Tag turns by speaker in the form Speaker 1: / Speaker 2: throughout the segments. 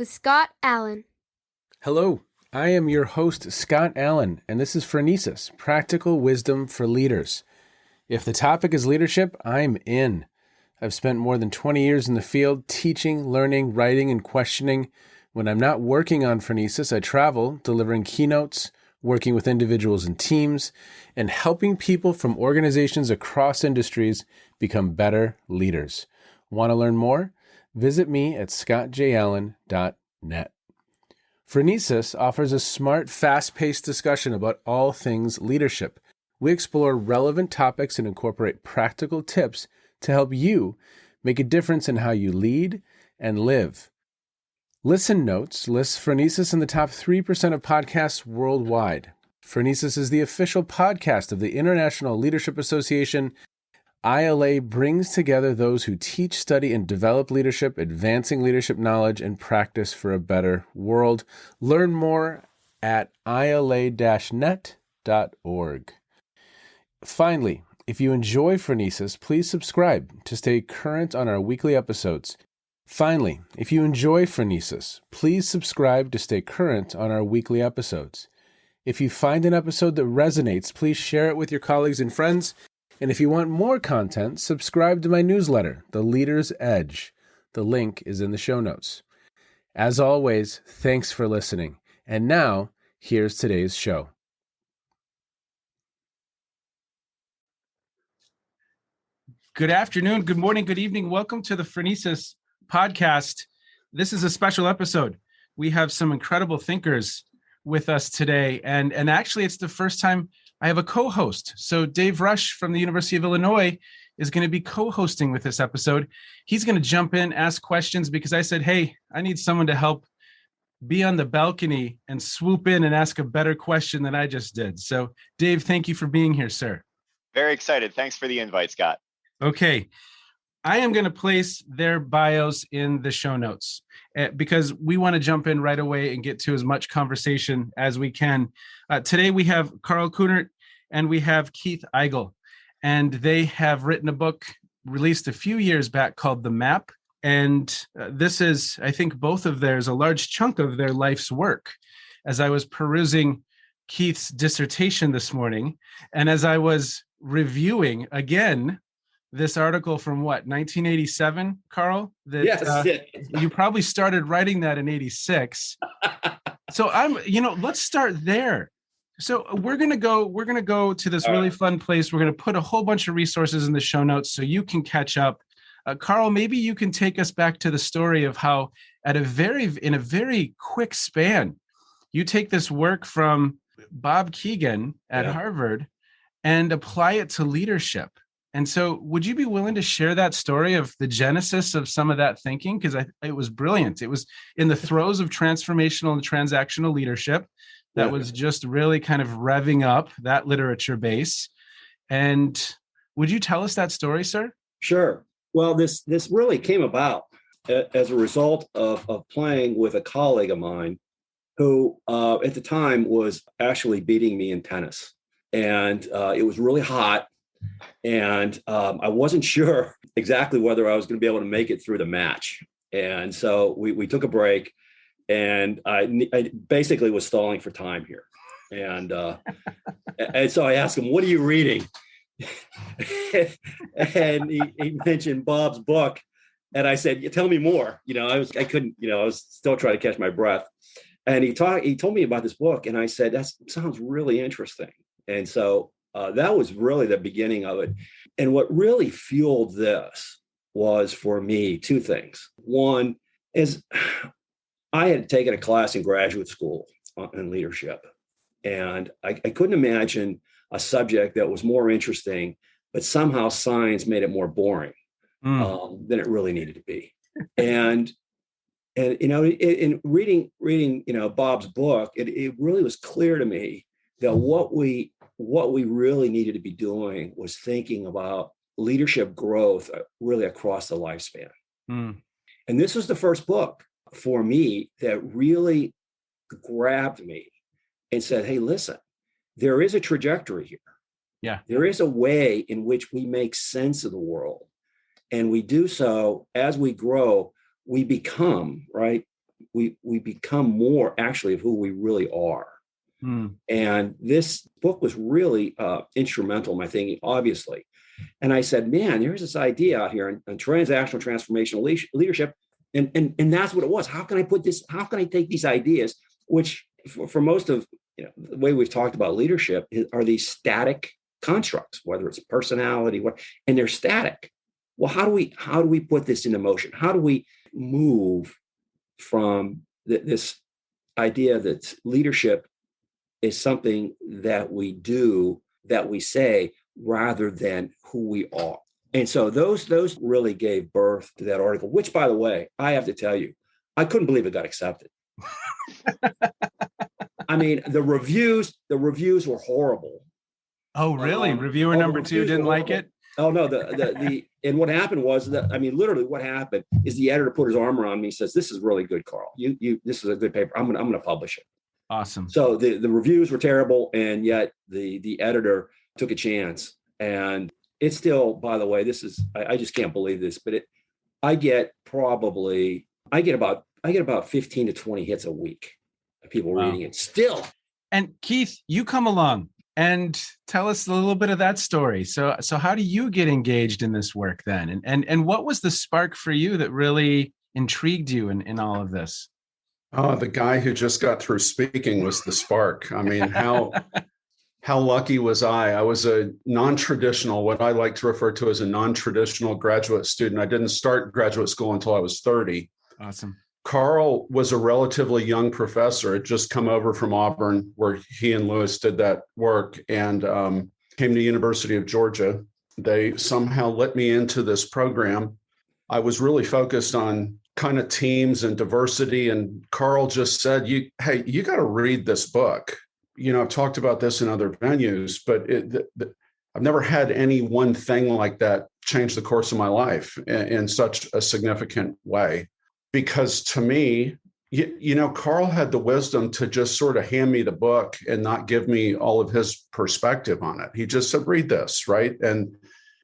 Speaker 1: with Scott Allen.
Speaker 2: Hello, I am your host, Scott Allen, and this is Phronesis, Practical Wisdom for Leaders. If the topic is leadership, I'm in. I've spent more than 20 years in the field teaching, learning, writing, and questioning. When I'm not working on Phronesis, I travel, delivering keynotes, working with individuals and teams, and helping people from organizations across industries become better leaders. Want to learn more? Visit me at scottjallen.net. Phronesis offers a smart, fast-paced discussion about all things leadership. We explore relevant topics and incorporate practical tips to help you make a difference in how you lead and live. Listen Notes lists Phronesis in the top 3% of podcasts worldwide. Phronesis is the official podcast of the International Leadership Association. ILA brings together those who teach, study, and develop leadership, advancing leadership knowledge and practice for a better world. Learn more at ila-net.org. Finally, if you enjoy Phronesis, please subscribe to stay current on our weekly episodes. If you find an episode that resonates, please share it with your colleagues and friends. And if you want more content, subscribe to my newsletter, The Leader's Edge. The link is in the show notes. As always, thanks for listening. And now, here's today's show.
Speaker 3: Good afternoon, good morning, good evening. Welcome to the Phronesis podcast. This is a special episode. We have some incredible thinkers with us today. And actually, it's the first time I have a co-host. So Dave Rush from the University of Illinois is going to be co-hosting with this episode. He's going to jump in, ask questions, because I said, hey, I need someone to help be on the balcony and swoop in and ask a better question than I just did. So Dave, thank you for being here, sir.
Speaker 4: Very excited. Thanks for the invite, Scott.
Speaker 3: Okay. I am going to place their bios in the show notes because we want to jump in right away and get to as much conversation as we can. Today we have Karl Kuhnert and we have Keith Eigel, and they have written a book released a few years back called The Map. And this is, I think, both of theirs, a large chunk of their life's work. As I was perusing Keith's dissertation this morning, and as I was reviewing again this article from 1987, Karl?
Speaker 5: Yes.
Speaker 3: You probably started writing that in 86. So let's start there. So we're going to go to this really fun place. We're going to put a whole bunch of resources in the show notes so you can catch up. Karl, maybe you can take us back to the story of how in a very quick span, you take this work from Bob Kegan at Harvard and apply it to leadership. And so would you be willing to share that story of the genesis of some of that thinking? Because it was brilliant. It was in the throes of transformational and transactional leadership that was just really kind of revving up that literature base. And would you tell us that story, sir?
Speaker 5: Sure. Well, this really came about as a result of playing with a colleague of mine who at the time was actually beating me in tennis. And it was really hot. And I wasn't sure exactly whether I was going to be able to make it through the match. And so we took a break, and I basically was stalling for time here. And so I asked him, what are you reading? And he mentioned Bob's book. And I said, tell me more. I was still trying to catch my breath. And he told me about this book. And I said, that sounds really interesting. And so that was really the beginning of it. And what really fueled this was, for me, two things. One is I had taken a class in graduate school on leadership, and I couldn't imagine a subject that was more interesting, but somehow science made it more boring than it really needed to be. And in reading Bob's book, it really was clear to me that what we really needed to be doing was thinking about leadership growth really across the lifespan. And this was the first book for me that really grabbed me and said, hey, listen, there is a trajectory here.
Speaker 3: Yeah.
Speaker 5: There is a way in which we make sense of the world. And we do so as we grow, we become, right, we become more actually of who we really are. And this book was really instrumental in my thinking, obviously. And I said, man, there's this idea out here on transactional transformational leadership. And that's what it was. How can I put this? How can I take these ideas, which for most of the way we've talked about leadership are these static constructs, whether it's personality, and they're static. Well, how do we put this into motion? How do we move from this idea that leadership is something that we do, that we say, rather than who we are? And so those really gave birth to that article, which, by the way, I have to tell you, I couldn't believe it got accepted. I mean, the reviews were horrible.
Speaker 3: Oh, really? Reviewer number 2 didn't like it?
Speaker 5: Oh no, and what happened was that, I mean, literally what happened is the editor put his arm around me and says, "This is really good, Carl. This is a good paper. I'm gonna publish it."
Speaker 3: Awesome.
Speaker 5: So the reviews were terrible, and yet the editor took a chance. And it's still, by the way, I just can't believe this, but I get about 15 to 20 hits a week of people reading it still.
Speaker 3: And Keith, you come along and tell us a little bit of that story. So how do you get engaged in this work then? And what was the spark for you that really intrigued you in all of this?
Speaker 1: Oh, the guy who just got through speaking was the spark. I mean, how lucky was I? I was a non-traditional, what I like to refer to as a non-traditional graduate student. I didn't start graduate school until I was 30.
Speaker 3: Awesome.
Speaker 1: Carl was a relatively young professor. Had just come over from Auburn, where he and Lewis did that work, and came to University of Georgia. They somehow let me into this program. I was really focused on kind of teams and diversity, and Carl just said, "Hey, you got to read this book." I've talked about this in other venues, but I've never had any one thing like that change the course of my life in such a significant way. Because to me, Carl had the wisdom to just sort of hand me the book and not give me all of his perspective on it. He just said, "Read this," right? And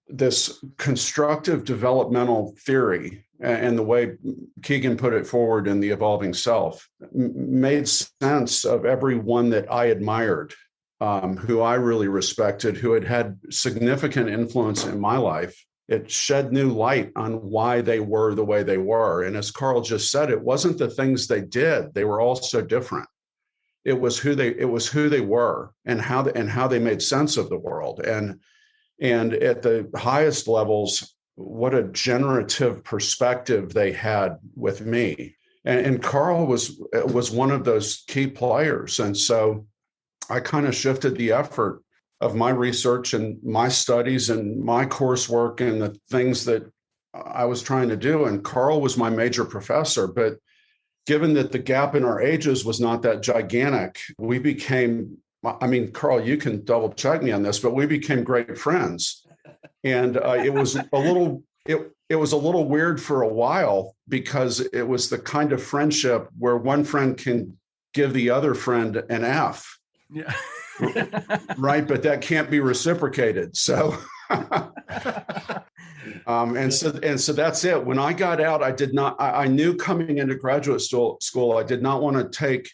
Speaker 1: this constructive developmental theory and the way Keegan put it forward in The Evolving Self made sense of everyone that I admired, who I really respected, who had significant influence in my life. It shed new light on why they were the way they were. And as Carl just said, it wasn't the things they did. They were all so different. It was who they were and how they made sense of the world. And at the highest levels, what a generative perspective they had with me. And Carl was one of those key players. And so I kind of shifted the effort of my research and my studies and my coursework and the things that I was trying to do. And Carl was my major professor. But given that the gap in our ages was not that gigantic, we became, Carl, you can double check me on this, but we became great friends. And it was a little weird for a while, because it was the kind of friendship where one friend can give the other friend an F.
Speaker 3: Yeah.
Speaker 1: Right, but that can't be reciprocated. So, and so that's it. When I got out, I knew coming into graduate school, I did not want to take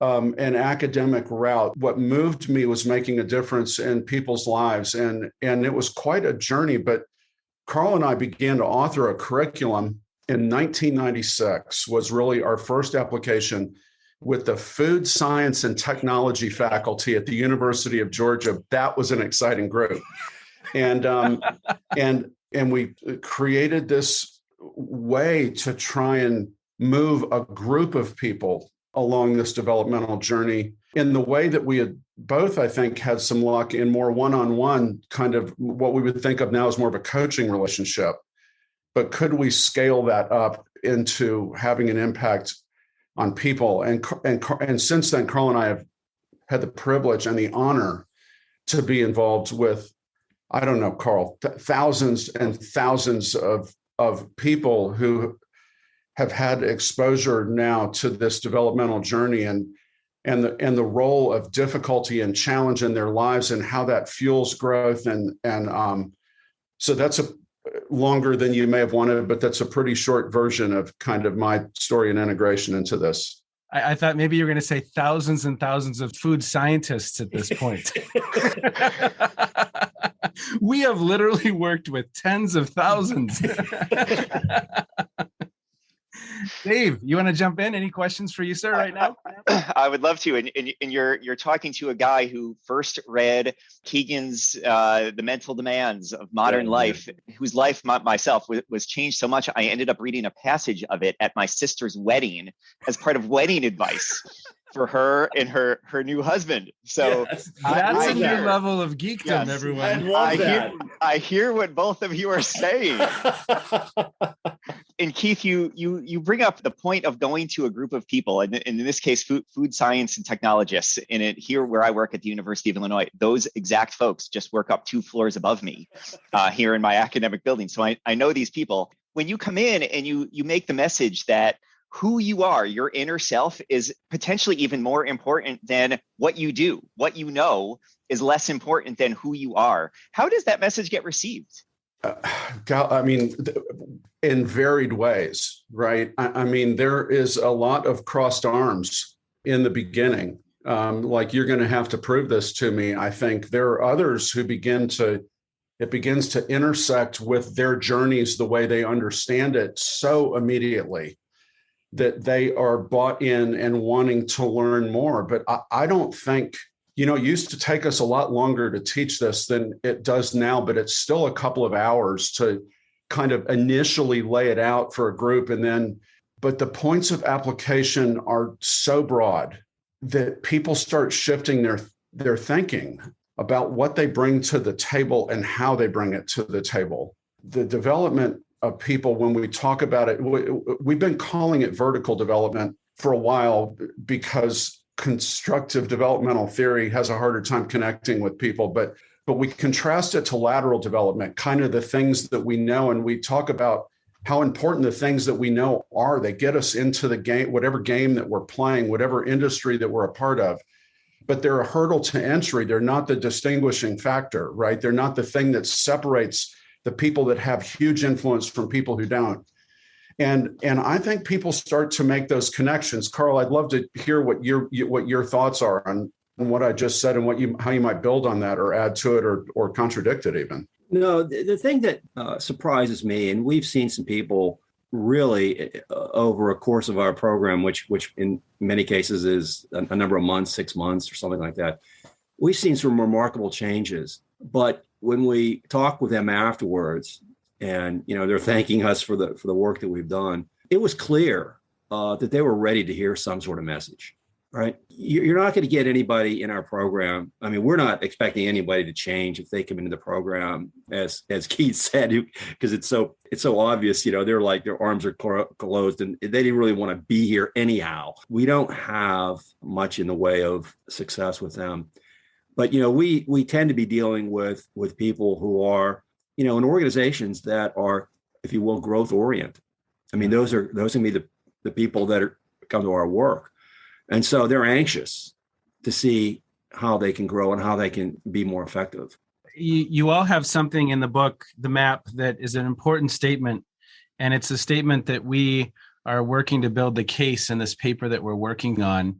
Speaker 1: an academic route. What moved me was making a difference in people's lives, and it was quite a journey. But Carl and I began to author a curriculum in 1996. Was really our first application with the Food Science and Technology faculty at the University of Georgia. That was an exciting group. And we created this way to try and move a group of people along this developmental journey in the way that we had both, I think, had some luck in more one-on-one, kind of what we would think of now as more of a coaching relationship. But could we scale that up into having an impact on people? And since then, Carl and I have had the privilege and the honor to be involved with, I don't know, Carl, thousands and thousands of people who have had exposure now to this developmental journey and the role of difficulty and challenge in their lives and how that fuels growth. And so that's longer than you may have wanted, but that's a pretty short version of kind of my story and integration into this.
Speaker 3: I thought maybe you were going to say thousands and thousands of food scientists at this point. We have literally worked with tens of thousands. Dave, you want to jump in? Any questions for you, sir, right now?
Speaker 4: I would love to. And you're talking to a guy who first read Keegan's The Mental Demands of Modern Life, whose life myself was changed so much. I ended up reading a passage of it at my sister's wedding as part of wedding advice for her and her new husband. So
Speaker 3: that's a new level of geekdom, everyone.
Speaker 4: I hear what both of you are saying. And Keith, you bring up the point of going to a group of people, and in this case, food science and technologists. And here where I work at the University of Illinois, those exact folks just work up 2 floors above me here in my academic building. So I know these people. When you come in and you make the message that who you are, your inner self, is potentially even more important than what you do. What you know is less important than who you are. How does that message get received?
Speaker 1: I mean, in varied ways, right? I mean, there is a lot of crossed arms in the beginning. Like, you're going to have to prove this to me. I think there are others who it begins to intersect with their journeys the way they understand it so immediately that they are bought in and wanting to learn more. But I don't think, it used to take us a lot longer to teach this than it does now, but it's still a couple of hours to kind of initially lay it out for a group. But the points of application are so broad that people start shifting their thinking about what they bring to the table and how they bring it to the table. The development of people, when we talk about it, we've been calling it vertical development for a while because constructive developmental theory has a harder time connecting with people, but we contrast it to lateral development, kind of the things that we know, and we talk about how important the things that we know are. They get us into the game, whatever game that we're playing, whatever industry that we're a part of, but they're a hurdle to entry. They're not the distinguishing factor, right? They're not the thing that separates the people that have huge influence from people who don't. And I think people start to make those connections. Carl, I'd love to hear what your thoughts are on what I just said and how you might build on that or add to it or contradict it even.
Speaker 5: No, the thing that surprises me, and we've seen some people really over a course of our program, which in many cases is a number of months, 6 months or something like that, we've seen some remarkable changes. But when we talk with them afterwards, and they're thanking us for the work that we've done, it was clear that they were ready to hear some sort of message. Right? You're not going to get anybody in our program. I mean, we're not expecting anybody to change if they come into the program, as Keith said, because it's so obvious. They're like their arms are closed and they didn't really want to be here anyhow. We don't have much in the way of success with them, but we tend to be dealing with people who are in organizations that are, if you will, growth oriented. I mean, those can be the people that come to our work. And so they're anxious to see how they can grow and how they can be more effective.
Speaker 3: You all have something in the book, The Map, that is an important statement. And it's a statement that we are working to build the case in this paper that we're working on.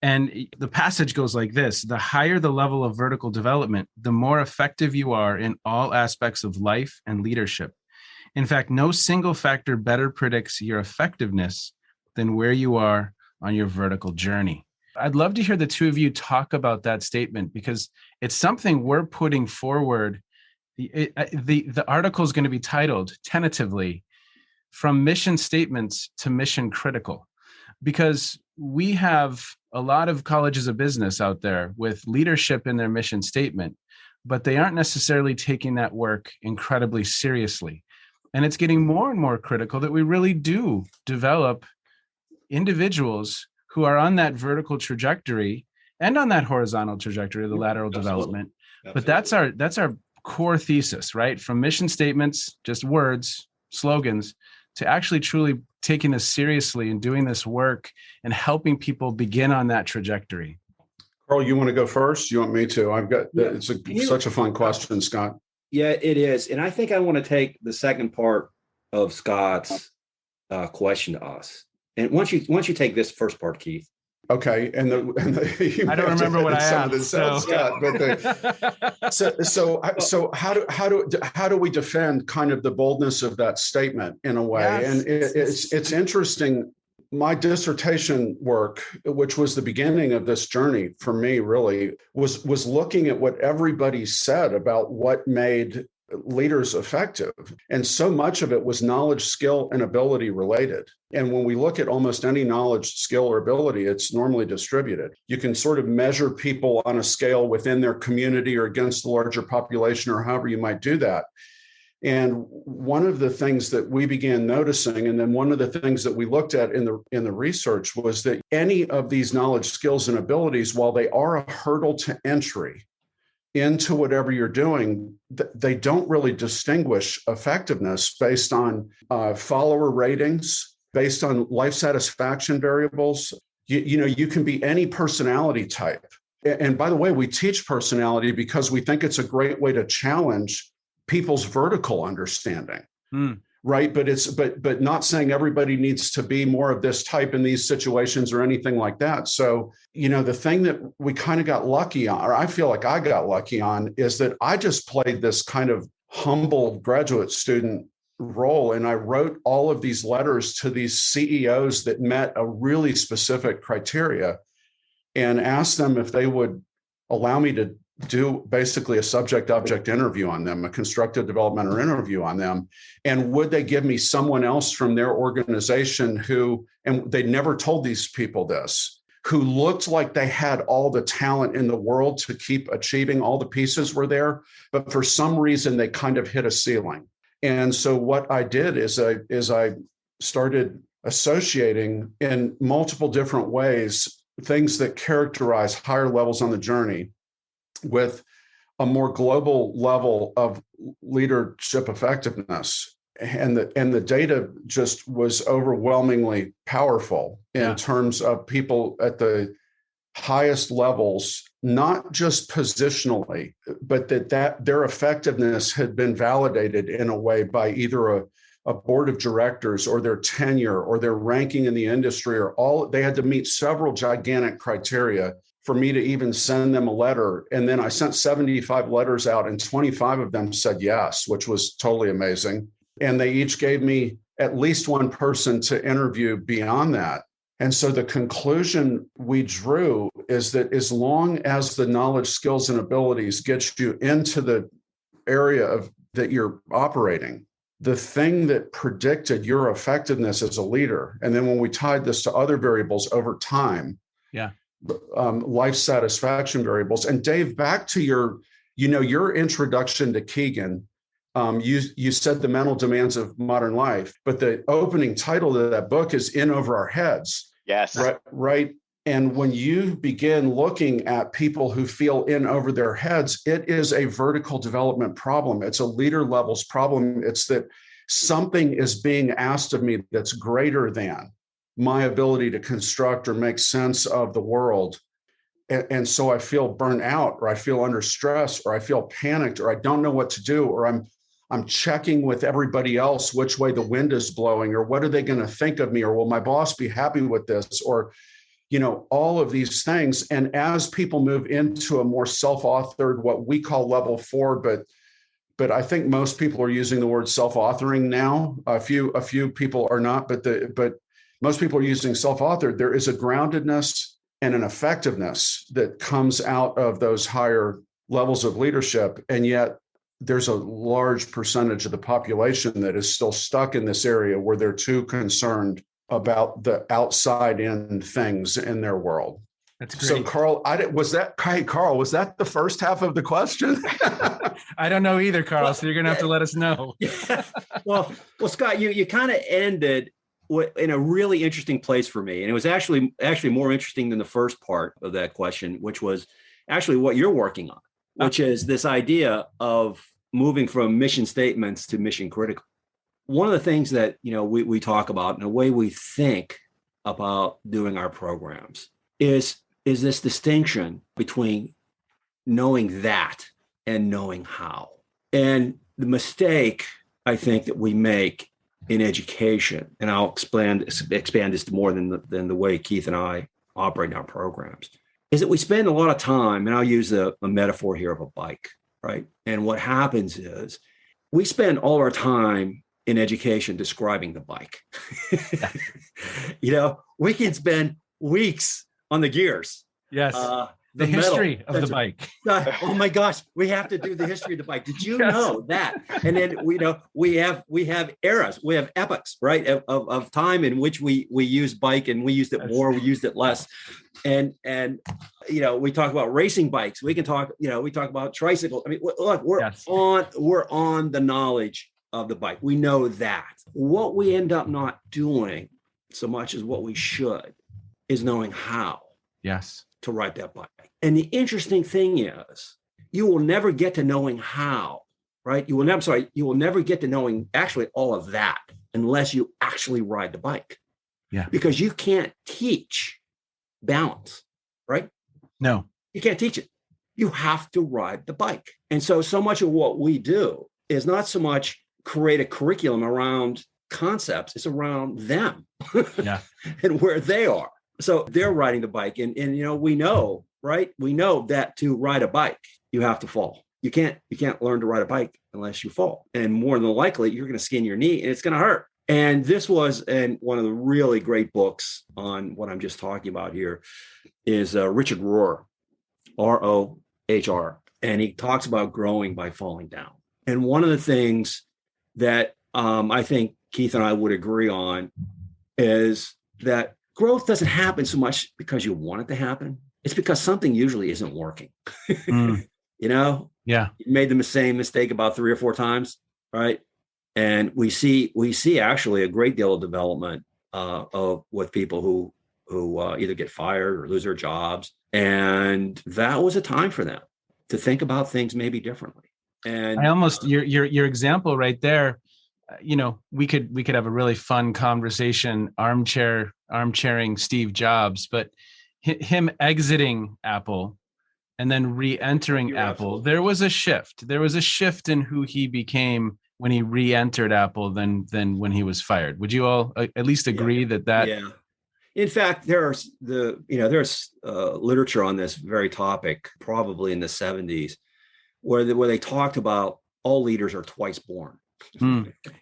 Speaker 3: And the passage goes like this: the higher the level of vertical development, the more effective you are in all aspects of life and leadership. In fact, no single factor better predicts your effectiveness than where you are on your vertical journey. I'd love to hear the two of you talk about that statement, because it's something we're putting forward. The article is going to be titled tentatively "From Mission Statements to Mission Critical," because we have a lot of colleges of business out there with leadership in their mission statement, but they aren't necessarily taking that work incredibly seriously. And it's getting more and more critical that we really do develop individuals who are on that vertical trajectory and on that horizontal trajectory of the lateral development. But that's our core thesis, right? From mission statements, just words, slogans, to actually truly taking this seriously and doing this work and helping people begin on that trajectory.
Speaker 1: Carl, you want to go first? You want me to? I've got, it's such a fun question, Scott.
Speaker 5: Yeah, it is. And I think I want to take the second part of Scott's question to us. And once you take this first part, Keith.
Speaker 1: Okay,
Speaker 3: I don't remember what I asked.
Speaker 1: Scott, but so how do we defend kind of the boldness of that statement in a way?
Speaker 3: Yes.
Speaker 1: And it's interesting. My dissertation work, which was the beginning of this journey for me, really was looking at what everybody said about what made leaders effective. And so much of it was knowledge, skill, and ability related. And when we look at almost any knowledge, skill, or ability, it's normally distributed. You can sort of measure people on a scale within their community or against the larger population, or however you might do that. And one of the things that we began noticing, and then one of the things that we looked at in the research, was that any of these knowledge, skills, and abilities, while they are a hurdle to entry into whatever you're doing, they don't really distinguish effectiveness based on follower ratings, based on life satisfaction variables. You can be any personality type. And by the way, we teach personality because we think it's a great way to challenge people's vertical understanding, right? But not saying everybody needs to be more of this type in these situations or anything like that. So, the thing that we kind of got lucky on, or I feel like I got lucky on, is that I just played this kind of humble graduate student role. And I wrote all of these letters to these CEOs that met a really specific criteria and asked them if they would allow me to do basically a subject-object interview on them, a constructive development or interview on them. And would they give me someone else from their organization who, and they never told these people this, who looked like they had all the talent in the world to keep achieving, all the pieces were there, but for some reason they kind of hit a ceiling. And so what I did is I started associating in multiple different ways things that characterize higher levels on the journey with a more global level of leadership effectiveness. And the data just was overwhelmingly powerful in terms of people at the highest levels, not just positionally, but that their effectiveness had been validated in a way by either a board of directors or their tenure or their ranking in the industry, or they had to meet several gigantic criteria for me to even send them a letter. And then I sent 75 letters out and 25 of them said yes, which was totally amazing. And they each gave me at least one person to interview beyond that. And so the conclusion we drew is that as long as the knowledge, skills, and abilities get you into the area that you're operating, the thing that predicted your effectiveness as a leader, and then when we tied this to other variables over time, life satisfaction variables. And Dave, back to your introduction to Keegan, you said the mental demands of modern life, but the opening title of that book is In Over Our Heads.
Speaker 4: Yes.
Speaker 1: Right. And when you begin looking at people who feel in over their heads, it is a vertical development problem. It's a leader levels problem. It's that something is being asked of me that's greater than my ability to construct or make sense of the world. And so I feel burnt out, or I feel under stress, or I feel panicked, or I don't know what to do, or I'm checking with everybody else which way the wind is blowing, or what are they going to think of me, or will my boss be happy with this, or all of these things. And as people move into a more self-authored, what we call level 4, but I think most people are using the word self-authoring now. A few people are not, but most people are using self-authored. There is a groundedness and an effectiveness that comes out of those higher levels of leadership. And yet there's a large percentage of the population that is still stuck in this area where they're too concerned about the outside in things in their world.
Speaker 3: That's great.
Speaker 1: So Carl, was that the first half of the question?
Speaker 3: I don't know either, Carl. So you're going to have to let us know.
Speaker 5: Well, Scott, you kind of ended in a really interesting place for me. And it was actually more interesting than the first part of that question, which was actually what you're working on, which is this idea of moving from mission statements to mission critical. One of the things that, we talk about and the way we think about doing our programs is this distinction between knowing that and knowing how. And the mistake I think that we make in education, and I'll expand this more than the way Keith and I operate in our programs, is that we spend a lot of time, and I'll use a metaphor here of a bike, right? And what happens is we spend all our time in education describing the bike. We can spend weeks on the gears.
Speaker 3: Yes.
Speaker 5: The
Speaker 3: history of the bike.
Speaker 5: Oh my gosh, we have to do the history of the bike. Did you know that? And then we have eras, we have epochs, right, of time in which we use bike, and we used it more, we used it less. And we talk about racing bikes. We can talk, we talk about tricycles. I mean, look, we're on the knowledge of the bike. We know that. What we end up not doing so much as what we should is knowing how.
Speaker 3: Yes.
Speaker 5: To ride that bike. And the interesting thing is, you will never get to knowing how, right? You will never get to knowing actually all of that unless you actually ride the bike.
Speaker 3: Yeah.
Speaker 5: Because you can't teach balance, right?
Speaker 3: No.
Speaker 5: You can't teach it. You have to ride the bike. And so much of what we do is not so much create a curriculum around concepts, it's around them and where they are. So they're riding the bike, and we know, right? We know that to ride a bike, you have to fall. You can't learn to ride a bike unless you fall, and more than likely, you're going to skin your knee, and it's going to hurt. And this was one of the really great books on what I'm just talking about here is Richard Rohr, R-O-H-R, and he talks about growing by falling down. And one of the things that I think Keith and I would agree on is that growth doesn't happen so much because you want it to happen. It's because something usually isn't working. Yeah. You made the same mistake about 3 or 4 times, right? And we see actually a great deal of development with people who either get fired or lose their jobs. And that was a time for them to think about things maybe differently. And
Speaker 3: I almost your example right there. We could have a really fun conversation, armchairing Steve Jobs, but him exiting Apple and then re-entering Apple, there was a shift. There was a shift in who he became when he re-entered Apple than when he was fired. Would you all at least agree that?
Speaker 5: Yeah. In fact, there's literature on this very topic, probably in the 70s, where they talked about all leaders are twice born.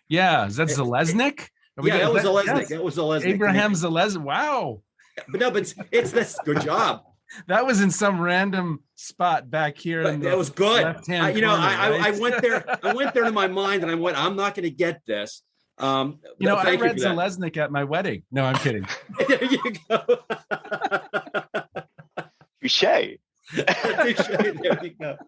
Speaker 3: Yeah, is that Zalesnik?
Speaker 5: That was Zalesnik. Yes. That was Zalesnik.
Speaker 3: Abraham Zalesnik. Wow.
Speaker 5: But it's this good job.
Speaker 3: That was in some random spot back here.
Speaker 5: That was good.
Speaker 3: Left-hand
Speaker 5: corner,
Speaker 3: right?
Speaker 5: I went there. I went there in my mind, and I went, I'm not going to get this.
Speaker 3: I read Zalesnik at my wedding. No, I'm kidding.
Speaker 5: There you go.
Speaker 4: Touché.
Speaker 5: There you go.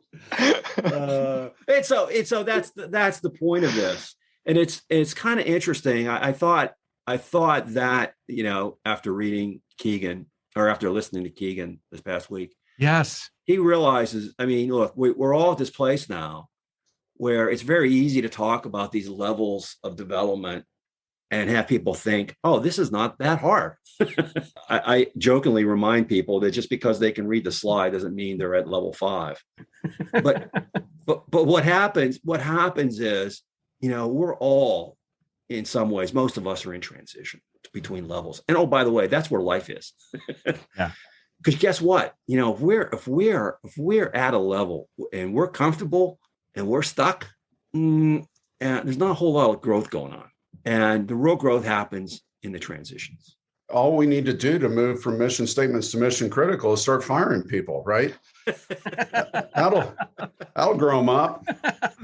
Speaker 5: And so that's the point of this, and it's kind of interesting. I thought that after reading Keegan, or after listening to Keegan this past week,
Speaker 3: yes,
Speaker 5: he realizes. I mean, look, we're all at this place now where it's very easy to talk about these levels of development and have people think, oh, this is not that hard. I jokingly remind people that just because they can read the slide doesn't mean they're at level 5. But what happens is, we're all, in some ways, most of us are in transition between levels. And oh, by the way, that's where life is.
Speaker 3: Yeah.
Speaker 5: Because guess what? If we're at a level and we're comfortable and we're stuck, and there's not a whole lot of growth going on. And the real growth happens in the transitions.
Speaker 1: All we need to do to move from mission statements to mission critical is start firing people, right? That'll grow them up.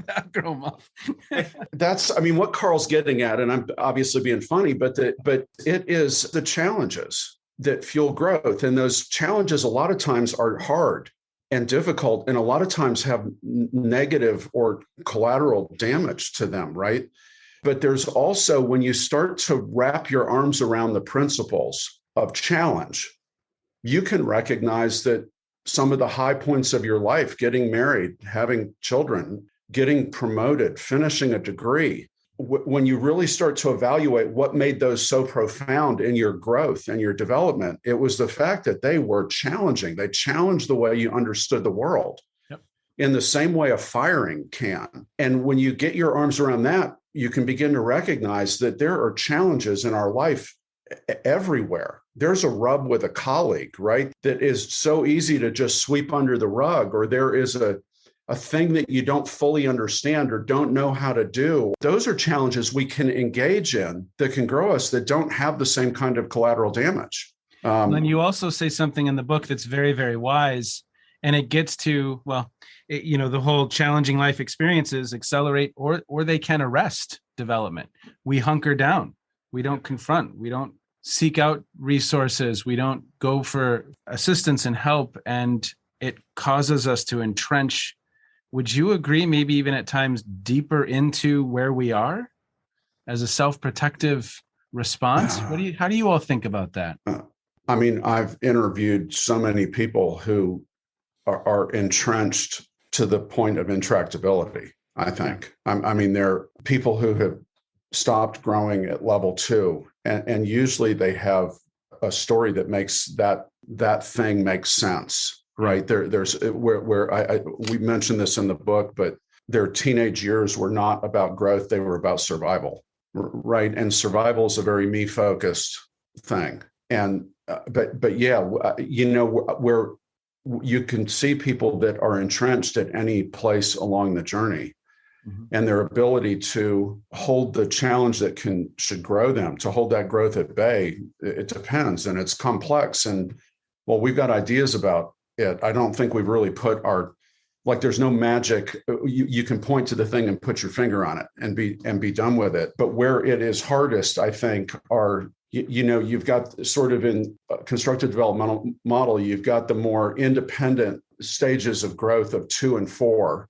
Speaker 3: That'll grow them up.
Speaker 1: That's, what Carl's getting at, and I'm obviously being funny, but it is the challenges that fuel growth. And those challenges a lot of times are hard and difficult, and a lot of times have negative or collateral damage to them, right? But there's also, when you start to wrap your arms around the principles of challenge, you can recognize that some of the high points of your life, getting married, having children, getting promoted, finishing a degree, when you really start to evaluate what made those so profound in your growth and your development, it was the fact that they were challenging. They challenged the way you understood the world.
Speaker 3: Yep.
Speaker 1: in the same way a firing can. And when you get your arms around that, you can begin to recognize that there are challenges in our life everywhere. There's a rub with a colleague, right? That is so easy to just sweep under the rug, or there is a thing that you don't fully understand or don't know how to do. Those are challenges we can engage in that can grow us, that don't have the same kind of collateral damage.
Speaker 3: And you also say something in the book that's very, very wise. And it gets to, the whole challenging life experiences accelerate or they can arrest development. We hunker down. We don't confront. We don't seek out resources. We don't go for assistance and help. And it causes us to entrench. Would you agree, maybe even at times deeper into where we are as a self-protective response? How do you all think about that?
Speaker 1: I mean, I've interviewed so many people who are entrenched to the point of intractability, I think. I mean, there are people who have stopped growing at level 2, and usually they have a story that makes that thing make sense, right? There's where we mentioned this in the book, but their teenage years were not about growth; they were about survival, right? And survival is a very me-focused thing, and but yeah, where you can see people that are entrenched at any place along the journey, and their ability to hold the challenge that should grow them, to hold that growth at bay. It depends, and it's complex. And well, we've got ideas about it. I don't think we've really put there's no magic. You can point to the thing and put your finger on it and be done with it. But where it is hardest, I think, are you've got sort of in a constructive developmental model, you've got the more independent stages of growth of 2 and 4,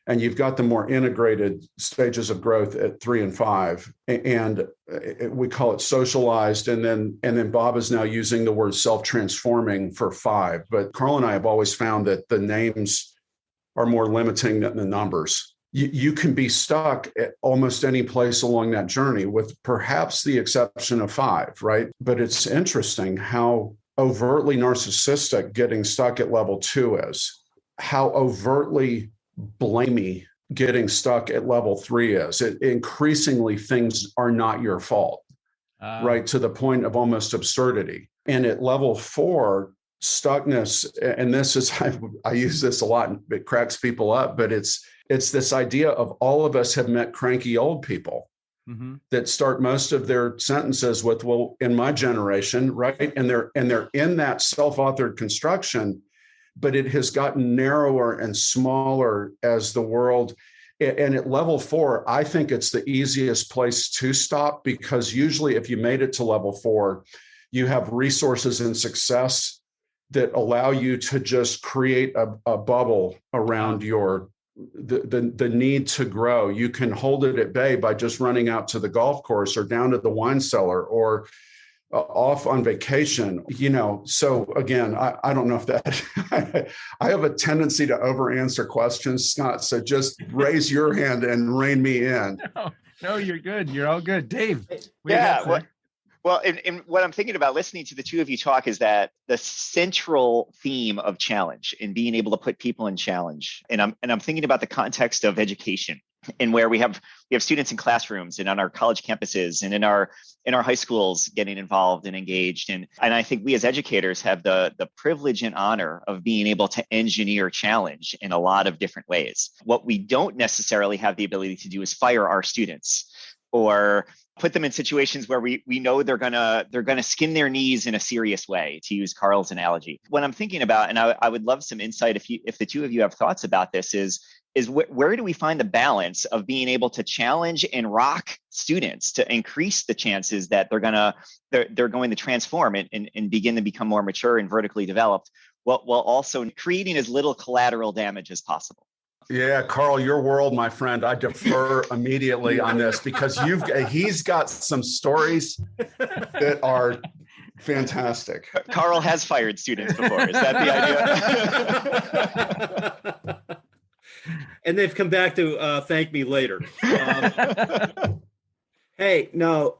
Speaker 1: and you've got the more integrated stages of growth at 3 and 5. And we call it socialized. And then Bob is now using the word self-transforming for 5. But Carl and I have always found that the names are more limiting than the numbers. You can be stuck at almost any place along that journey, with perhaps the exception of 5, right? But it's interesting how overtly narcissistic getting stuck at level 2 is, how overtly blamey getting stuck at level 3 is. Increasingly, things are not your fault, right? To the point of almost absurdity. And at level 4, stuckness, and this is, I use this a lot, and it cracks people up, but it's this idea of all of us have met cranky old people that start most of their sentences with, well, in my generation, right? And they're in that self-authored construction, but it has gotten narrower and smaller as the world. And at level 4, I think it's the easiest place to stop, because usually if you made it to level 4, you have resources and success that allow you to just create a bubble around the need to grow. You can hold it at bay by just running out to the golf course or down to the wine cellar or off on vacation, So again, I don't know if that, I have a tendency to over answer questions, Scott. So just raise your hand and rein me in.
Speaker 3: No, you're good. You're all good. Dave.
Speaker 4: Well, and what I'm thinking about listening to the two of you talk is that the central theme of challenge and being able to put people in challenge. And I'm thinking about the context of education, and where we have students in classrooms and on our college campuses and in our high schools getting involved and engaged. And I think we as educators have the privilege and honor of being able to engineer challenge in a lot of different ways. What we don't necessarily have the ability to do is fire our students or put them in situations where we know they're gonna skin their knees in a serious way, to use Carl's analogy. What I'm thinking about, and I would love some insight if the two of you have thoughts about this, is where do we find the balance of being able to challenge and rock students to increase the chances that they're going to transform and begin to become more mature and vertically developed, while also creating as little collateral damage as possible?
Speaker 1: Yeah, Carl, your world, my friend. I defer immediately on this, because he's got some stories that are fantastic.
Speaker 4: Carl has fired students before. Is that the idea?
Speaker 5: And they've come back to thank me later. Hey, no,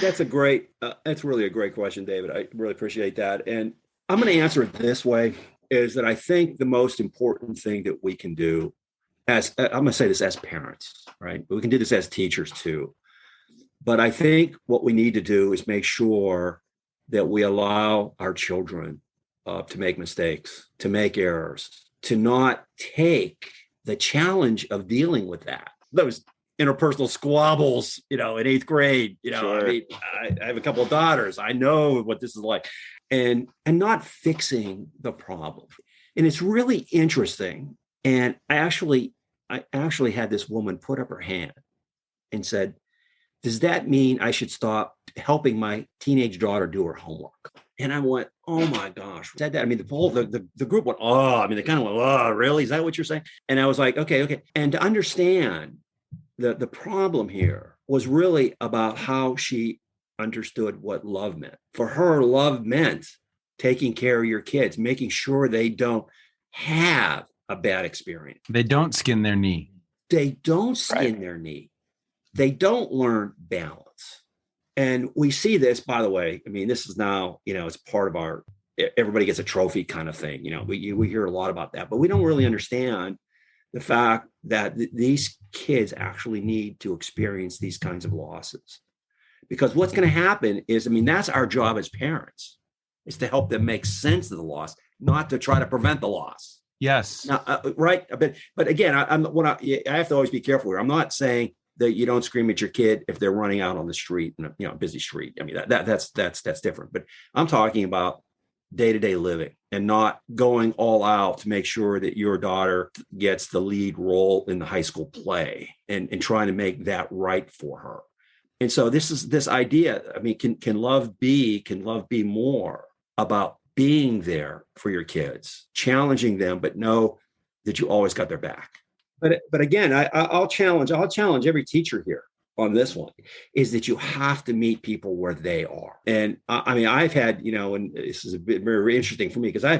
Speaker 5: that's really a great question, David. I really appreciate that. And I'm going to answer it this way. is that I think the most important thing that we can do as, I'm going to say this as parents, right? But we can do this as teachers too. But I think what we need to do is make sure that we allow our children to make mistakes, to make errors, to not take the challenge of dealing with that. Those interpersonal squabbles, in 8th grade,
Speaker 4: Sure.
Speaker 5: I mean, I have a couple of daughters. I know what this is like, and not fixing the problem. And it's really interesting. And I actually had this woman put up her hand and said, does that mean I should stop helping my teenage daughter do her homework? And I went, oh my gosh. Said that. I mean, the group went, oh, I mean, they kind of went, oh, really? Is that what you're saying? And I was like, okay. And to understand the problem here was really about how she understood what love meant. For her, love meant taking care of your kids, making sure they don't have a bad experience.
Speaker 3: They don't skin their knee.
Speaker 5: They don't skin their knee. They don't learn balance. And we see this, by the way, I mean, this is now, it's part of our, everybody gets a trophy kind of thing. We hear a lot about that, but we don't really understand the fact that these kids actually need to experience these kinds of losses. Because what's going to happen is, that's our job as parents, is to help them make sense of the loss, not to try to prevent the loss.
Speaker 3: Yes.
Speaker 5: Now, right. But again, I have to always be careful here. I'm not saying that you don't scream at your kid if they're running out on the street, in a busy street. I mean, that's different. But I'm talking about day-to-day living and not going all out to make sure that your daughter gets the lead role in the high school play and trying to make that right for her. And so this idea, can love be more about being there for your kids, challenging them, but know that you always got their back. But again, I'll challenge every teacher here on this one, is that you have to meet people where they are. And I've had, and this is a bit very interesting for me, because I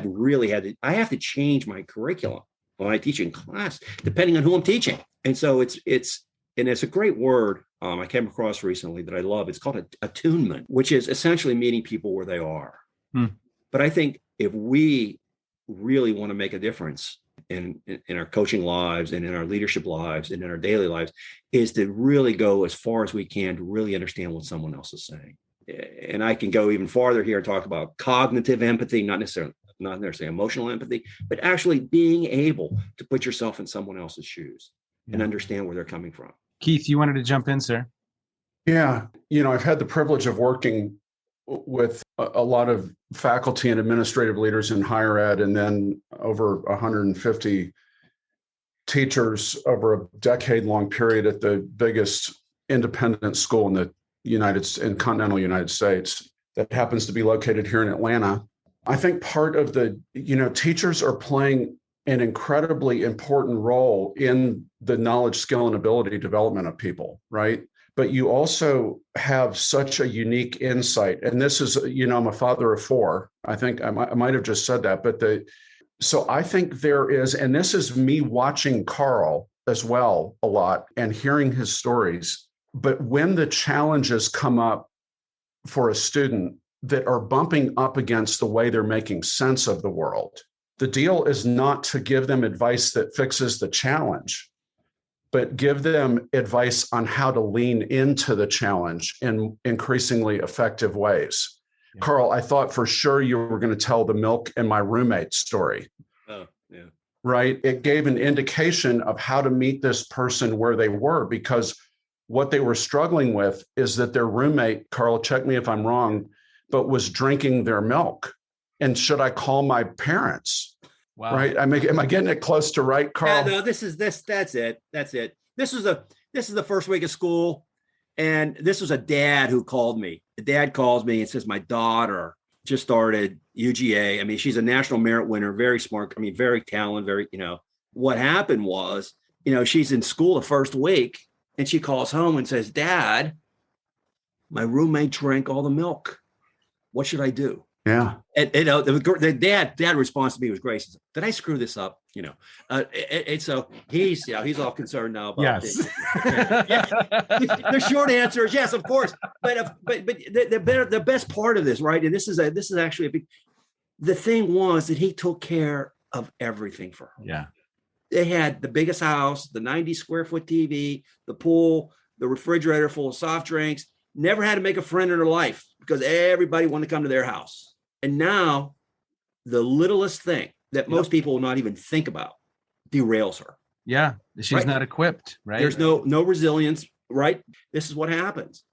Speaker 5: have to change my curriculum when I teach in class, depending on who I'm teaching. And so it's a great word I came across recently that I love. It's called attunement, which is essentially meeting people where they are. But I think if we really want to make a difference in our coaching lives and in our leadership lives and in our daily lives, is to really go as far as we can to really understand what someone else is saying. And I can go even farther here and talk about cognitive empathy, not necessarily emotional empathy, but actually being able to put yourself in someone else's shoes and understand where they're coming from.
Speaker 3: Keith, you wanted to jump in, sir?
Speaker 1: Yeah. I've had the privilege of working with a lot of faculty and administrative leaders in higher ed, and then over 150 teachers over a decade-long period at the biggest independent school in continental United States that happens to be located here in Atlanta. I think part of teachers are playing an incredibly important role in the knowledge, skill, and ability development of people, right? But you also have such a unique insight. And this is, I'm a father of 4. I think I might have just said that, so I think there is, and this is me watching Carl as well a lot and hearing his stories. But when the challenges come up for a student that are bumping up against the way they're making sense of the world, the deal is not to give them advice that fixes the challenge, but give them advice on how to lean into the challenge in increasingly effective ways. Yeah. Carl, I thought for sure you were going to tell the milk and my roommate story.
Speaker 5: Oh, yeah.
Speaker 1: Right? It gave an indication of how to meet this person where they were, because what they were struggling with is that their roommate, Carl, check me if I'm wrong, but was drinking their milk. And should I call my parents? Wow. Right? Am I getting it close to right, Carl?
Speaker 5: Yeah, no, that's it. That's it. This is the first week of school. And this was a dad who called me. The dad calls me and says, my daughter just started UGA. She's a national merit winner, very smart. Very talented, what happened was, she's in school the first week and she calls home and says, Dad, my roommate drank all the milk. What should I do?
Speaker 1: Yeah.
Speaker 5: And the dad response to me was great. He said, did I screw this up? And so he's all concerned now about
Speaker 3: yes.
Speaker 5: The short answer is yes, of course. But the best part of this, right? And this is actually a big, the thing was that he took care of everything for her.
Speaker 3: Yeah.
Speaker 5: They had the biggest house, the 90 square foot TV, the pool, the refrigerator full of soft drinks. Never had to make a friend in her life because everybody wanted to come to their house. And now the littlest thing that most people will not even think about derails her.
Speaker 3: Yeah. She's not equipped, right?
Speaker 5: There's no resilience, right? This is what happens.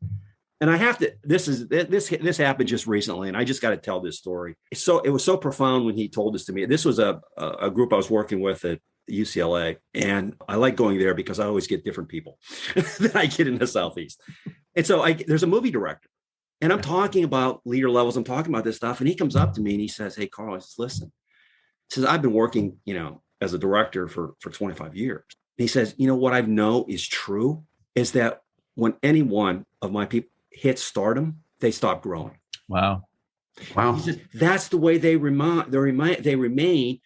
Speaker 5: And I have to, this happened just recently, and I just got to tell this story. So it was so profound when he told this to me. This was a group I was working with at UCLA, and I like going there because I always get different people than I get in the Southeast. And so there's a movie director, and I'm talking about leader levels. I'm talking about this stuff, and he comes up to me and he says, "Hey, Carl," I says, "Listen," he says, "I've been working, as a director for 25 years." And he says, "What I know is true is that when any one of my people hit stardom, they stop growing."
Speaker 3: Wow.
Speaker 5: He says, that's the way they remain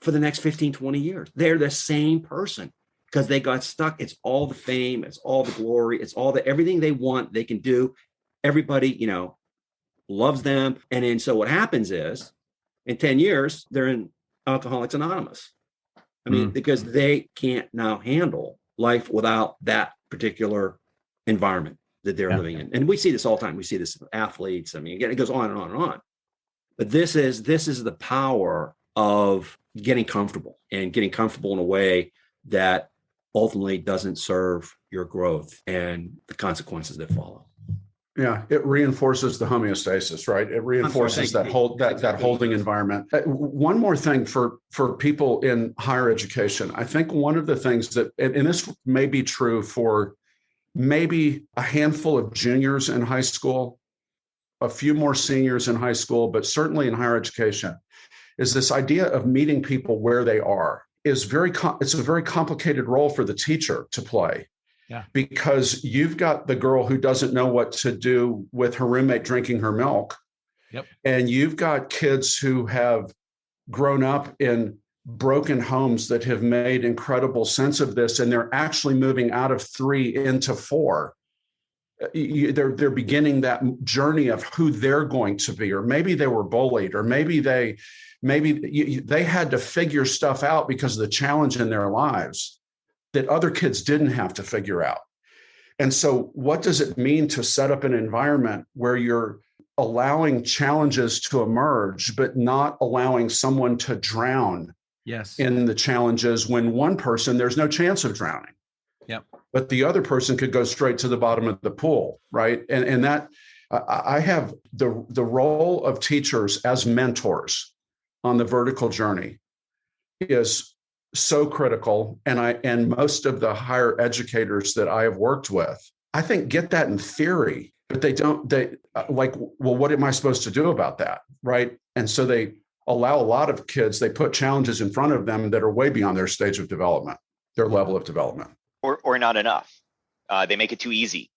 Speaker 5: for the next 15, 20 years. They're the same person because they got stuck. It's all the fame. It's all the glory. It's all everything they want, they can do. Everybody, loves them. And then so what happens is in 10 years, they're in Alcoholics Anonymous. I mean, because they can't now handle life without that particular environment that they're living in. And we see this all the time. We see this with athletes. I mean, again, it goes on and on and on. But this is the power of getting comfortable in a way that ultimately doesn't serve your growth and the consequences that follow.
Speaker 1: Yeah, it reinforces the homeostasis, right? It reinforces that holding environment. One more thing for people in higher education. I think one of the things that, and this may be true for maybe a handful of juniors in high school, a few more seniors in high school, but certainly in higher education, is this idea of meeting people where they are it's a very complicated role for the teacher to play.
Speaker 3: Yeah.
Speaker 1: Because you've got the girl who doesn't know what to do with her roommate drinking her milk.
Speaker 3: Yep.
Speaker 1: And you've got kids who have grown up in broken homes that have made incredible sense of this, and they're actually moving out of 3 into 4. They're beginning that journey of who they're going to be, or maybe they were bullied, or maybe they had to figure stuff out because of the challenge in their lives that other kids didn't have to figure out. And so what does it mean to set up an environment where you're allowing challenges to emerge, but not allowing someone to drown in the challenges when one person, there's no chance of drowning.
Speaker 3: Yep.
Speaker 1: But the other person could go straight to the bottom of the pool, right? And that I have the role of teachers as mentors on the vertical journey is so critical. And most of the higher educators that I have worked with, I think get that in theory, but they well, what am I supposed to do about that? Right. And so they allow a lot of kids, they put challenges in front of them that are way beyond their stage of development, their level of development.
Speaker 4: Or not enough. They make it too easy.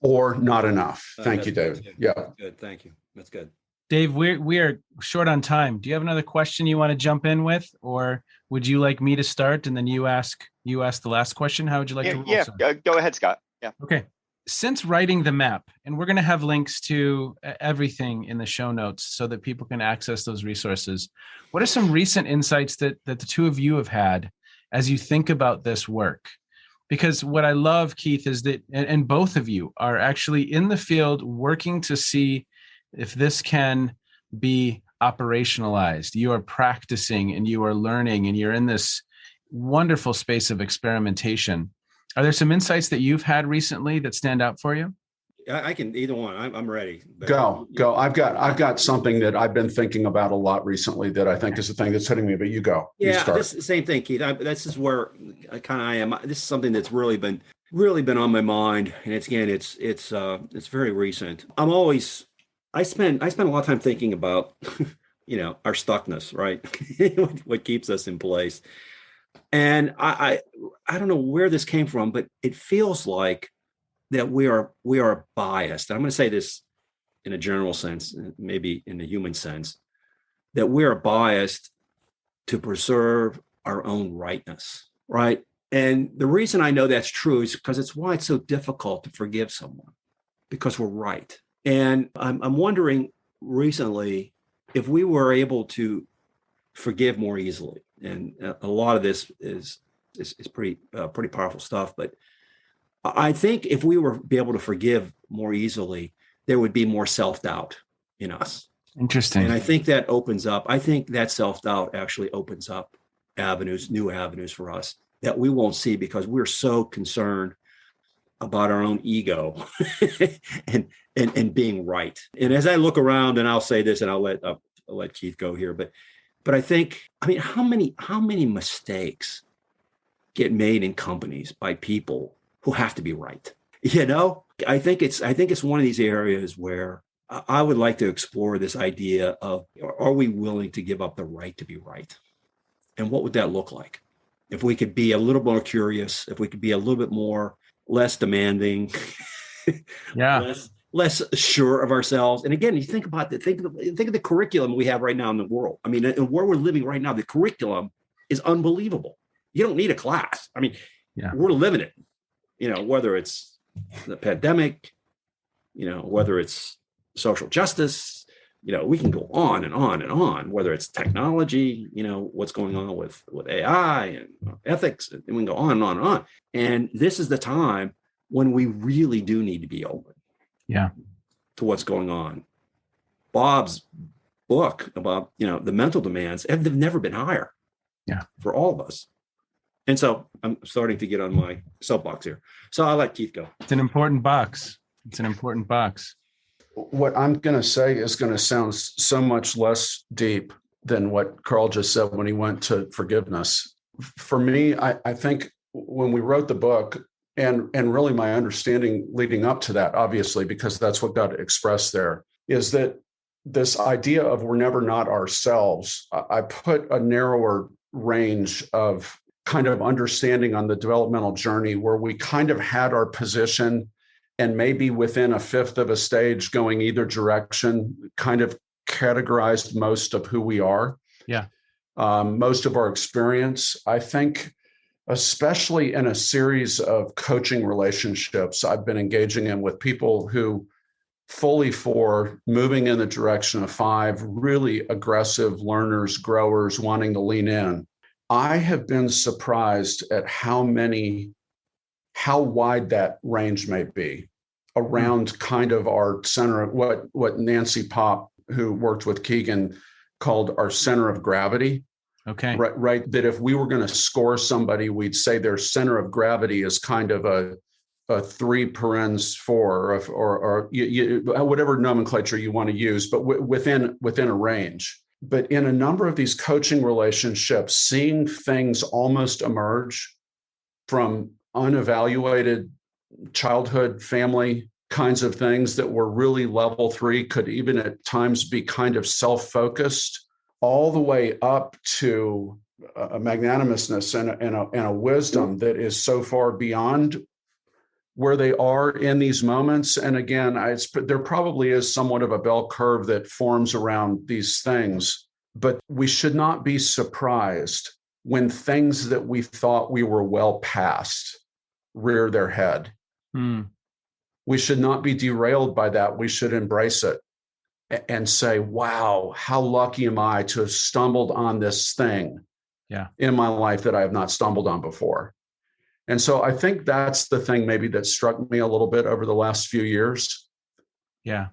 Speaker 1: Or not enough. Thank you, David.
Speaker 5: Good.
Speaker 1: Yeah.
Speaker 5: That's good. Thank you. That's good.
Speaker 3: Dave, we are short on time. Do you have another question you want to jump in with, or would you like me to start and then you ask the last question? How would you like to roll?
Speaker 4: Yeah, go ahead, Scott. Yeah.
Speaker 3: Okay. Since writing the map, and we're going to have links to everything in the show notes so that people can access those resources, what are some recent insights that the two of you have had as you think about this work? Because what I love, Keith, is that, and both of you are actually in the field working to see if this can be operationalized. You are practicing and you are learning and you're in this wonderful space of experimentation. Are there some insights that you've had recently that stand out for you?
Speaker 5: I can either one. I'm ready.
Speaker 1: Go. I've got something that I've been thinking about a lot recently that I think is the thing that's hitting me, but you go.
Speaker 5: Yeah, this is the same thing, Keith. This is where I am. This is something that's really been on my mind. And it's very recent. I spend a lot of time thinking about, our stuckness, right? What keeps us in place. And I don't know where this came from, but it feels like that we are biased. I'm going to say this in a general sense, maybe in a human sense, that we are biased to preserve our own rightness, right? And the reason I know that's true is because it's why it's so difficult to forgive someone, because we're right. And I'm wondering recently if we were able to forgive more easily, and a lot of this is pretty powerful stuff, but I think if we were be able to forgive more easily, there would be more self-doubt in us.
Speaker 3: Interesting.
Speaker 5: And I think that opens up, I think that self-doubt actually opens up new avenues for us that we won't see because we're so concerned about our own ego and being right. And as I look around, and I'll say this, and I'll let Keith go here, but I think, I mean, how many mistakes get made in companies by people who have to be right? You know, I think it's one of these areas where I would like to explore this idea of, are we willing to give up the right to be right? And what would that look like? If we could be a little more curious, if we could be a little bit less demanding, less sure of ourselves. And again, you think about think of the curriculum we have right now in the world. I mean, and where we're living right now, the curriculum is unbelievable. You don't need a class. I mean, we're living it, you know, whether it's the pandemic, you know, whether it's social justice, you know, we can go on and on and on, whether it's technology, you know, what's going on with AI and ethics, and we can go on and on and on. And this is the time when we really do need to be open to what's going on. Bob's book about, you know, the mental demands, they've never been higher for all of us. And so I'm starting to get on my soapbox here. So I'll let Keith go.
Speaker 3: It's an important box.
Speaker 1: What I'm going to say is going to sound so much less deep than what Carl just said when he went to forgiveness. For me, I think when we wrote the book, and really my understanding leading up to that, obviously, because that's what got expressed there, is that this idea of we're never not ourselves, I put a narrower range of kind of understanding on the developmental journey where we kind of had our position and maybe within a fifth of a stage going either direction, kind of categorized most of who we are. Most of our experience. I think, especially in a series of coaching relationships I've been engaging in with people who fully for moving in the direction of 5 really aggressive learners, growers wanting to lean in. I have been surprised at how wide that range may be around kind of our center of what Nancy Pop, who worked with Keegan, called our center of gravity.
Speaker 3: Okay.
Speaker 1: Right. That if we were going to score somebody, we'd say their center of gravity is kind of a 3 parens 4 or whatever nomenclature you want to use, but within a range. But in a number of these coaching relationships, seeing things almost emerge from unevaluated childhood, family kinds of things that were really level 3, could even at times be kind of self-focused, all the way up to a magnanimousness and a wisdom that is so far beyond where they are in these moments. And again, there probably is somewhat of a bell curve that forms around these things, but we should not be surprised when things that we thought we were well past rear their head. We should not be derailed by that. We should embrace it and say, wow, how lucky am I to have stumbled on this thing in my life that I have not stumbled on before. And so I think that's the thing maybe that struck me a little bit over the last few years.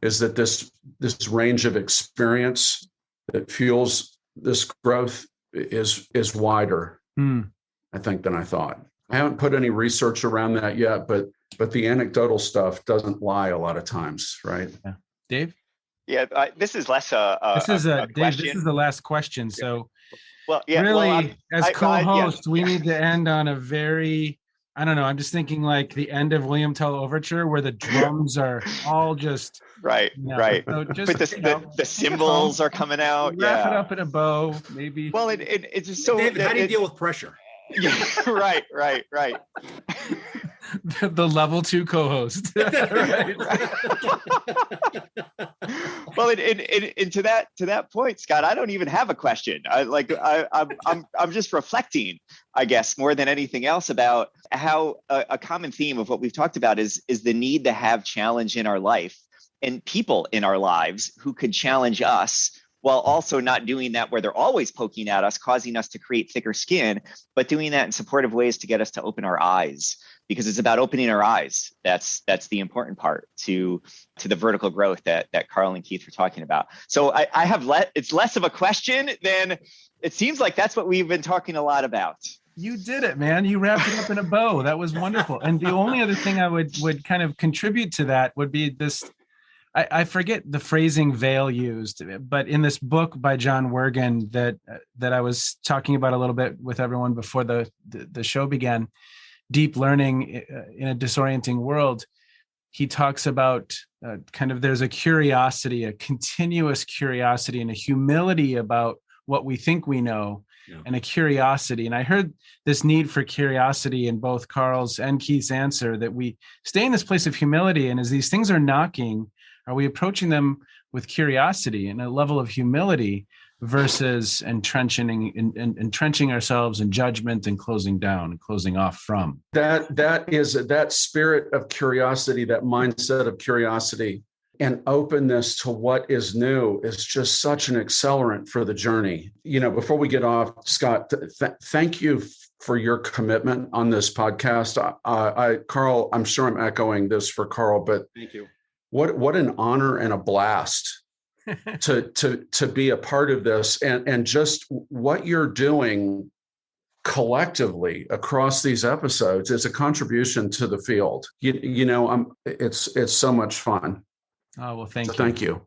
Speaker 1: Is that this range of experience that fuels this growth is wider, I think, than I thought. I haven't put any research around that yet, but the anecdotal stuff doesn't lie a lot of times, right?
Speaker 3: Dave?
Speaker 4: This is less a
Speaker 3: Dave,
Speaker 4: question.
Speaker 3: this is the last question. So
Speaker 4: really,
Speaker 3: as co-host, we need to end on a very, I don't know, I'm just thinking like the end of William Tell Overture where the drums are all just
Speaker 4: right.
Speaker 3: So just,
Speaker 4: but the cymbals are coming out.
Speaker 3: Wrap it up in a bow, maybe.
Speaker 4: Well, it's just so.
Speaker 5: David, how do you deal with pressure?
Speaker 4: Right.
Speaker 3: The level 2 co-host. Right.
Speaker 4: Well, and to that point, Scott, I don't even have a question. I'm just reflecting, I guess, more than anything else about how a common theme of what we've talked about is the need to have challenge in our life and people in our lives who could challenge us while also not doing that where they're always poking at us, causing us to create thicker skin, but doing that in supportive ways to get us to open our eyes, because it's about opening our eyes. That's the important part to the vertical growth that Karl and Keith were talking about. So I have it's less of a question than it seems like that's what we've been talking a lot about.
Speaker 3: You did it, man. You wrapped it up in a bow. That was wonderful. And the only other thing I would kind of contribute to that would be this. I forget the phrasing Vail used, but in this book by John Wergen that I was talking about a little bit with everyone before the show began, Deep Learning in a Disorienting World, he talks about kind of there's a curiosity, a continuous curiosity and a humility about what we think we know, and a curiosity. And I heard this need for curiosity in both Karl's and Keith's answer, that we stay in this place of humility. And as these things are knocking, are we approaching them with curiosity and a level of humility versus entrenching ourselves in judgment and closing down and closing off from?
Speaker 1: That spirit of curiosity, that mindset of curiosity and openness to what is new is just such an accelerant for the journey. Before we get off, Scott, thank you for your commitment on this podcast. Karl, I'm sure I'm echoing this for Karl, but
Speaker 5: thank you.
Speaker 1: What an honor and a blast to be a part of this, and just what you're doing collectively across these episodes is a contribution to the field. It's so much fun.
Speaker 3: Oh, well, thank you.
Speaker 1: Thank you.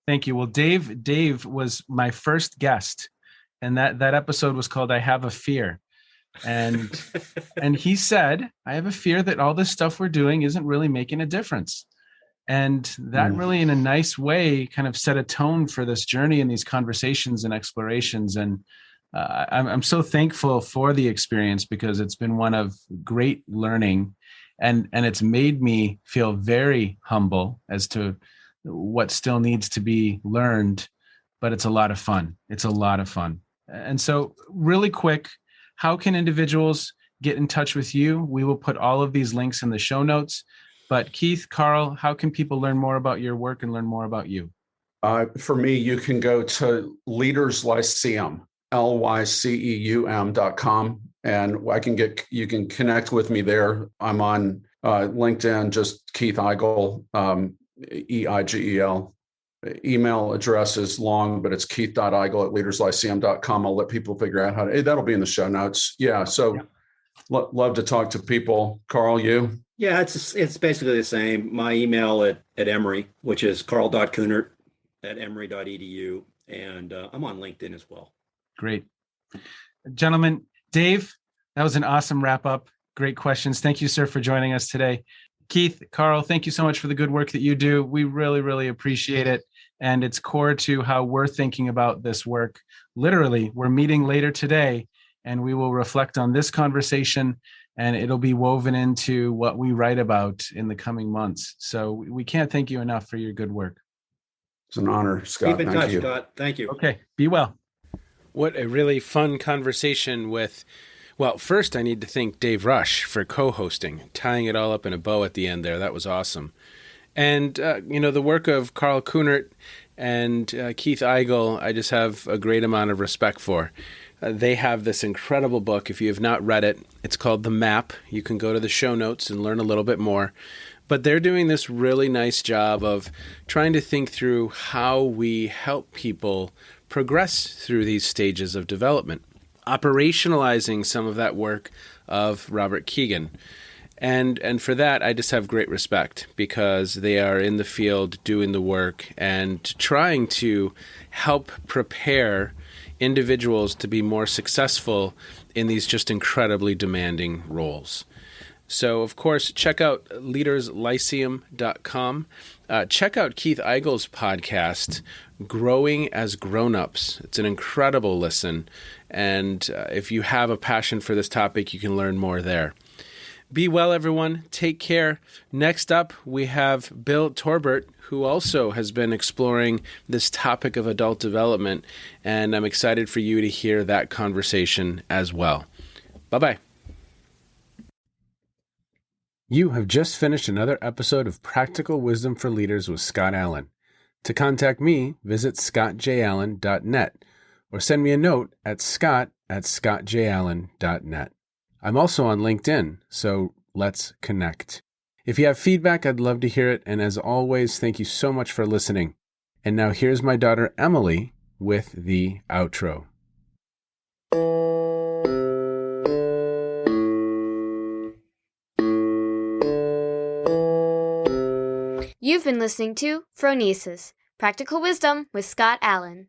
Speaker 3: Thank you. Well, Dave was my first guest, and that episode was called "I Have a Fear." And he said, I have a fear that all this stuff we're doing isn't really making a difference. And that really, in a nice way, kind of set a tone for this journey and these conversations and explorations. And I'm so thankful for the experience, because it's been one of great learning, and it's made me feel very humble as to what still needs to be learned. But it's a lot of fun. It's a lot of fun. And so really quick, how can individuals get in touch with you? We will put all of these links in the show notes. But Keith, Karl, how can people learn more about your work and learn more about you?
Speaker 1: For me, you can go to Leaders Lyceum, LYCEUM.com, and you can connect with me there. I'm on LinkedIn, just Keith Eigel, EIGEL. Email address is long, but it's keith.eigel@leaderslyceum.com. I'll let people figure out that'll be in the show notes. Yeah. So love to talk to people. Karl, you?
Speaker 5: Yeah, it's basically the same. My email at Emory, which is karl.kuhnert@emory.edu. And I'm on LinkedIn as well.
Speaker 3: Great. Gentlemen, Dave, that was an awesome wrap up. Great questions. Thank you, sir, for joining us today. Keith, Karl, thank you so much for the good work that you do. We really, really appreciate it. And it's core to how we're thinking about this work. Literally, we're meeting later today, and we will reflect on this conversation, and it'll be woven into what we write about in the coming months. So we can't thank you enough for your good work.
Speaker 1: It's an honor, Scott.
Speaker 5: Keep in touch, Scott. Thank you.
Speaker 3: Okay, be well.
Speaker 2: What a really fun conversation with, well, first I need to thank Dave Rush for co-hosting, tying it all up in a bow at the end there. That was awesome. And, the work of Karl Kuhnert and Keith Eigel, I just have a great amount of respect for. They have this incredible book. If you have not read it, it's called The Map. You can go to the show notes and learn a little bit more. But they're doing this really nice job of trying to think through how we help people progress through these stages of development, operationalizing some of that work of Robert Keegan. And for that, I just have great respect, because they are in the field doing the work and trying to help prepare individuals to be more successful in these just incredibly demanding roles. So, of course, check out leaderslyceum.com. Check out Keith Eigel's podcast, Growing as Grown-Ups. It's an incredible listen. And if you have a passion for this topic, you can learn more there. Be well, everyone. Take care. Next up, we have Bill Torbert, who also has been exploring this topic of adult development, and I'm excited for you to hear that conversation as well. Bye-bye. You have just finished another episode of Practical Wisdom for Leaders with Scott Allen. To contact me, visit scottjallen.net or send me a note at scott@scottjallen.net. I'm also on LinkedIn, so let's connect. If you have feedback, I'd love to hear it. And as always, thank you so much for listening. And now here's my daughter, Emily, with the outro.
Speaker 6: You've been listening to Phronesis, Practical Wisdom with Scott Allen.